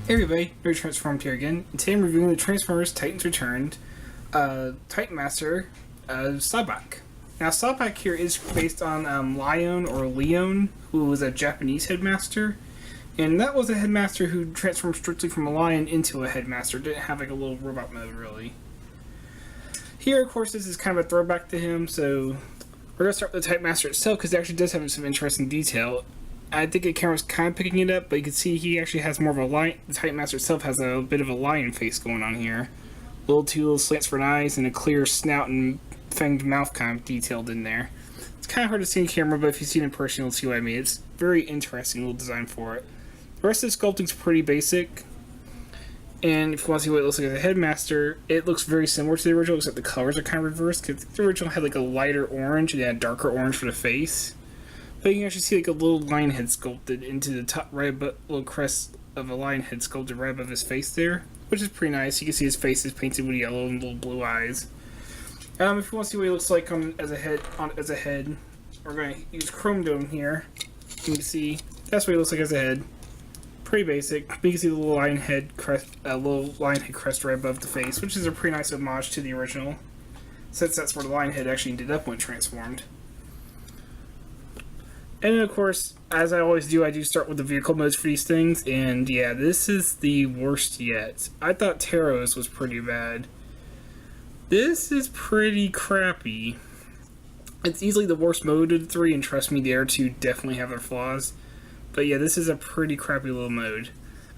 Hey everybody, Nerd Transformed here again, and today I'm reviewing the Transformers Titans Returned Titan Master Sawback. Now Sawback here is based on Leon, who was a Japanese headmaster, and that was a headmaster who transformed strictly from a lion into a headmaster, didn't have like a little robot mode really. Here of course this is kind of a throwback to him, so we're going to start with the Titan Master itself because it actually does have some interesting detail. I think the camera's kind of picking it up, but you can see he actually has more of a lion. The Titan Master itself has a bit of a lion face going on here. Two little slants for eyes and a clear snout and fanged mouth kind of detailed in there. It's kind of hard to see in camera, but if you see it in person, you'll see what I mean. It's very interesting little design for it. The rest of the sculpting's pretty basic. And if you want to see what it looks like as a headmaster, it looks very similar to the original, except the colors are kind of reversed. Because the original had like a lighter orange and it had darker orange for the face. But you can actually see like a little lion head sculpted into the top right above, little crest of a lion head sculpted right above his face there, which is pretty nice. You can see his face is painted with yellow and little blue eyes. If you want to see what he looks like as a head, we're going to use Chrome Dome here. You can see that's what he looks like as a head. Pretty basic. But you can see the little lion head crest, right above the face, which is a pretty nice homage to the original, since that's where the lion head actually ended up when transformed. And then, of course, as I always do, I do start with the vehicle modes for these things, and yeah, this is the worst yet. I thought Taro's was pretty bad. This is pretty crappy. It's easily the worst mode of the three, and trust me, the other two definitely have their flaws. But yeah, this is a pretty crappy little mode.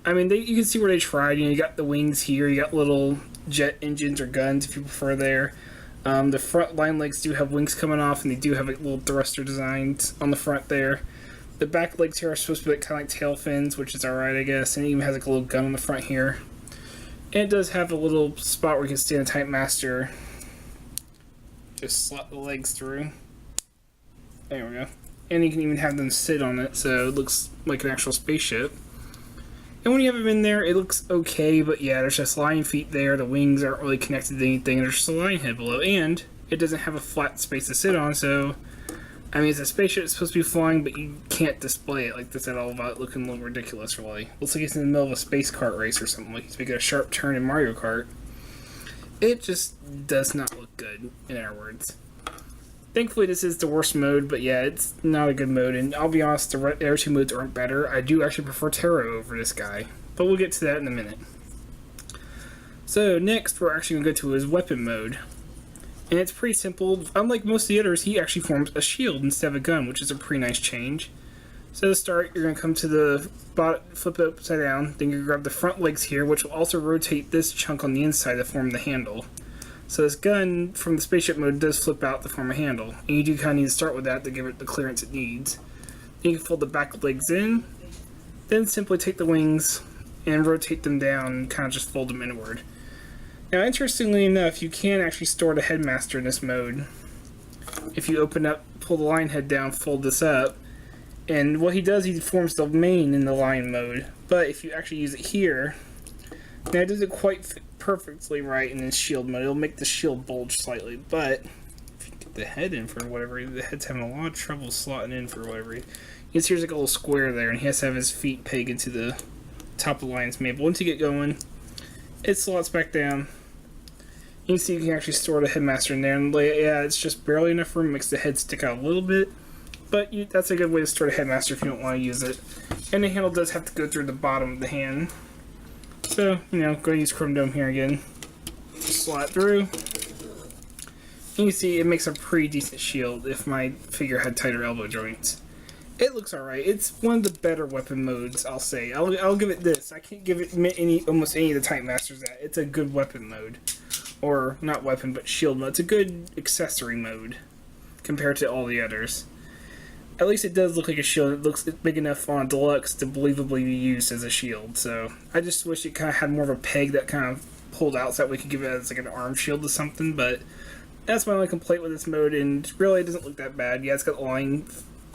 I mean, you can see where they tried. You got the wings here, you got little jet engines or guns if you prefer there. The front line legs do have wings coming off, and they do have like little thruster designs on the front there. The back legs here are supposed to be kind of like tail fins, which is alright, I guess. And it even has like a little gun on the front here. And it does have a little spot where you can stand a Titan Master. Just slot the legs through. There we go. And you can even have them sit on it, so it looks like an actual spaceship. And when you have them in there, it looks okay, but yeah, there's just lion feet there, the wings aren't really connected to anything, and there's just a lion head below, and it doesn't have a flat space to sit on, so, I mean, it's a spaceship, it's supposed to be flying, but you can't display it like this at all without it looking a little ridiculous, really. Looks like it's in the middle of a space kart race or something, like he's making a sharp turn in Mario Kart. It just does not look good, in our words. Thankfully, this is the worst mode, but yeah, it's not a good mode, and I'll be honest, the other two modes aren't better. I do actually prefer Taro over this guy, but we'll get to that in a minute. So, next, we're actually going to go to his weapon mode, and it's pretty simple. Unlike most of the others, he actually forms a shield instead of a gun, which is a pretty nice change. So to start, you're going to come to the bottom, flip it upside down, then you grab the front legs here, which will also rotate this chunk on the inside to form the handle. So this gun from the spaceship mode does flip out to form a handle, and you do kind of need to start with that to give it the clearance it needs. Then you can fold the back legs in, then simply take the wings and rotate them down and kind of just fold them inward. Now interestingly enough, you can actually store the headmaster in this mode. If you open up, pull the lion head down, fold this up, and what he does, he forms the mane in the lion mode. But if you actually use it here, now it doesn't quite fit perfectly right in his shield mode. It'll make the shield bulge slightly, but if you get the head in for whatever reason, the head's having a lot of trouble slotting in for whatever reason. You can see there's like a little square there, and he has to have his feet peg into the top of the lion's mane. But once you get going, it slots back down. You can see you can actually store the headmaster in there, and yeah, it's just barely enough room. It makes the head stick out a little bit, but that's a good way to store the headmaster if you don't want to use it. And the handle does have to go through the bottom of the hand. So, go ahead and use Chrome Dome here again. Slot through. And you see it makes a pretty decent shield if my figure had tighter elbow joints. It looks alright. It's one of the better weapon modes, I'll say. I'll give it this. I can't give it almost any of the Titan Masters that. It's a good weapon mode. Or, not weapon, but shield mode. It's a good accessory mode compared to all the others. At least it does look like a shield. It looks big enough on a deluxe to believably be used as a shield. So I just wish it kind of had more of a peg that kind of pulled out so that we could give it as like an arm shield or something. But that's my only complaint with this mode, and really it doesn't look that bad. Yeah, it's got the lion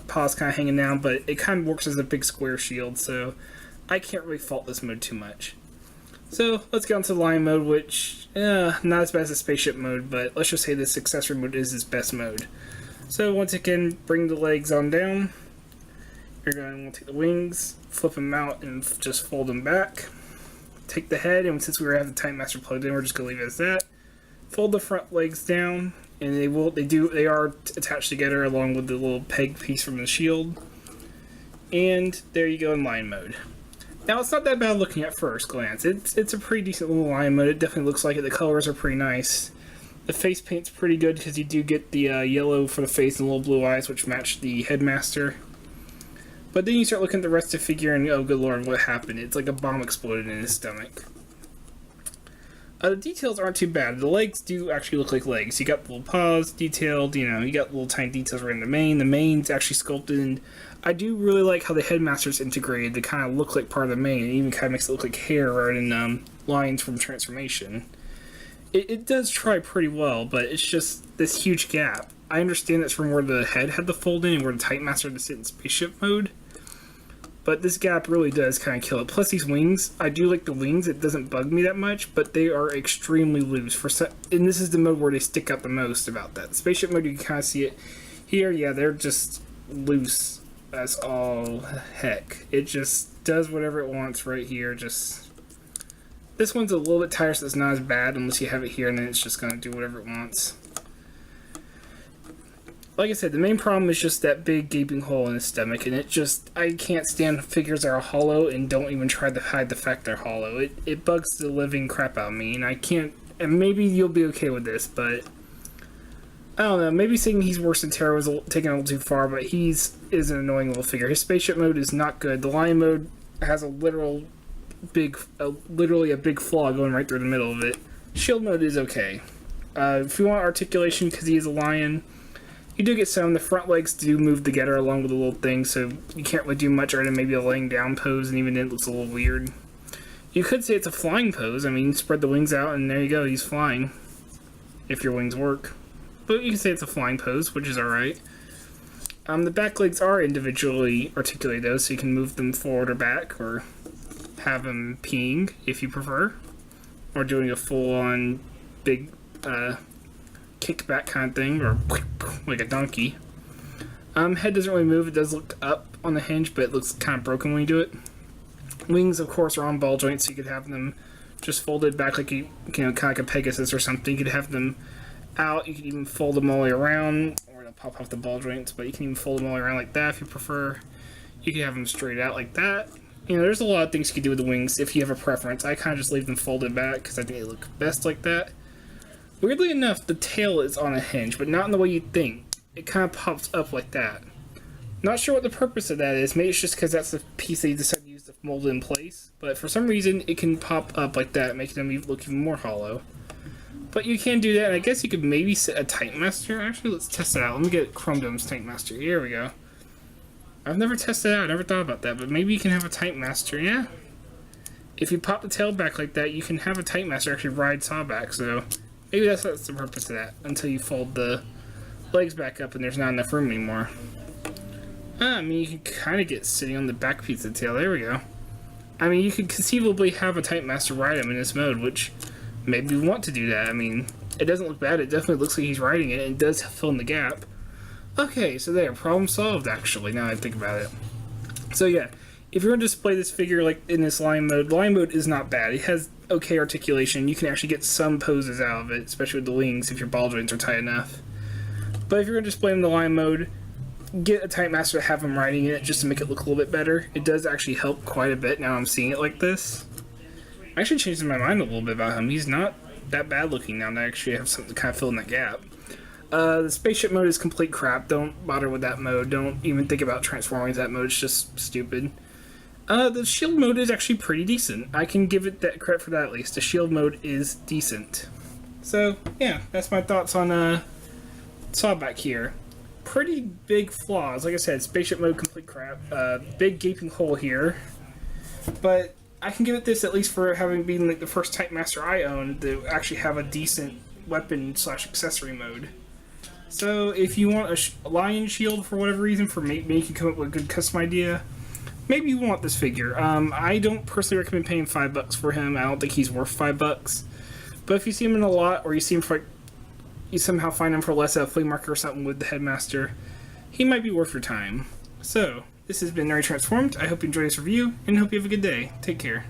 paws kind of hanging down, but it kind of works as a big square shield. So I can't really fault this mode too much. So let's get on to the lion mode, which not as bad as the spaceship mode, but let's just say this accessory mode is his best mode. So once again, bring the legs on down. You're going to take the wings, flip them out, and just fold them back. take the head, and since we have the Titan Master plugged in, we're just gonna leave it as that. Fold the front legs down, and they are attached together along with the little peg piece from the shield. And there you go in line mode. Now it's not that bad looking at first glance. It's a pretty decent little line mode. It definitely looks like it. The colors are pretty nice. The face paint's pretty good because you do get the yellow for the face and little blue eyes, which match the headmaster. But then you start looking at the rest of the figure and, oh good lord, what happened? It's like a bomb exploded in his stomach. The details aren't too bad. The legs do actually look like legs. You got the little paws detailed, you know, you got little tiny details right in the mane. The mane's actually sculpted, and I do really like how the headmaster's integrated to kind of look like part of the mane. It even kind of makes it look like hair rather than lines from transformation. It does try pretty well, but it's just this huge gap. I understand that's from where the head had to fold in and where the Titan Master had to sit in spaceship mode. But this gap really does kind of kill it. Plus these wings, I do like the wings. It doesn't bug me that much, but they are extremely loose. And this is the mode where they stick out the most about that. Spaceship mode, you can kind of see it. Here, yeah, they're just loose as all heck. It just does whatever it wants right here. This one's a little bit tighter, so it's not as bad unless you have it here, and then it's just going to do whatever it wants. Like I said, the main problem is just that big gaping hole in his stomach, and I can't stand figures that are hollow and don't even try to hide the fact they're hollow. It bugs the living crap out of me, and I can't, and maybe you'll be okay with this, but I don't know, maybe saying he's worse than Terra was taking a little too far, but is an annoying little figure. His spaceship mode is not good. The lion mode has a literally a big flaw going right through the middle of it. Shield mode is okay. If you want articulation, because he is a lion, you do get some. The front legs do move together along with the little thing, so you can't really do much other than maybe a laying down pose, and even then it looks a little weird. You could say it's a flying pose. I mean, spread the wings out, and there you go, he's flying. If your wings work. But you can say it's a flying pose, which is alright. The back legs are individually articulated, though, so you can move them forward or back, or have them peeing, if you prefer. Or doing a full-on big kickback kind of thing, or like a donkey. Head doesn't really move. It does look up on the hinge, but it looks kind of broken when you do it. Wings, of course, are on ball joints, so you could have them just folded back like you know, kind of like a Pegasus or something. You could have them out. You could even fold them all the way around, or they'll pop off the ball joints, but you can even fold them all the way around like that if you prefer. You could have them straight out like that. You know, there's a lot of things you could do with the wings if you have a preference. I kind of just leave them folded back because I think they look best like that. Weirdly enough, the tail is on a hinge, but not in the way you'd think. It kind of pops up like that. Not sure what the purpose of that is. Maybe it's just because that's the piece they decided to use to mold it in place. But for some reason, it can pop up like that, making them look even more hollow. But you can do that, and I guess you could maybe set a Titan Master. Actually, let's test it out. Let me get Chrome Dome's Titan Master. Here we go. I've never tested it out. I never thought about that. But maybe you can have a Titan Master, yeah? If you pop the tail back like that, you can have a Titan Master actually ride Sawback, so maybe that's the purpose of that, until you fold the legs back up and there's not enough room anymore. I mean, you can kind of get sitting on the back piece of the tail. There we go. I mean, you could conceivably have a Titan Master ride him in this mode, which maybe we want to do that. I mean, it doesn't look bad. It definitely looks like he's riding it, and it does fill in the gap. Okay, so there, problem solved, actually, now I think about it. So yeah, if you're going to display this figure like in this line mode is not bad. It has okay articulation. You can actually get some poses out of it, especially with the wings if your ball joints are tight enough. But if you're going to display in the line mode, get a Titan Master to have him riding it just to make it look a little bit better. It does actually help quite a bit now I'm seeing it like this. I actually changed my mind a little bit about him. He's not that bad looking now, and I actually have something to kind of fill in that gap. The spaceship mode is complete crap. Don't bother with that mode. Don't even think about transforming that mode. It's just stupid. The shield mode is actually pretty decent. I can give it that credit for that at least. The shield mode is decent. So, yeah, that's my thoughts on Sawback here. Pretty big flaws. Like I said, spaceship mode, complete crap. Big gaping hole here. But I can give it this at least for having been like the first Titan Master I owned to actually have a decent weapon/accessory mode. So if you want a lion shield for whatever reason, for maybe you can come up with a good custom idea, maybe you want this figure. I don't personally recommend paying $5 for him. I don't think he's worth $5. But if you see him in a lot, or you see him for, you somehow find him for less at a flea market or something with the headmaster, he might be worth your time. So this has been Nerd Transformed. I hope you enjoyed this review, and hope you have a good day. Take care.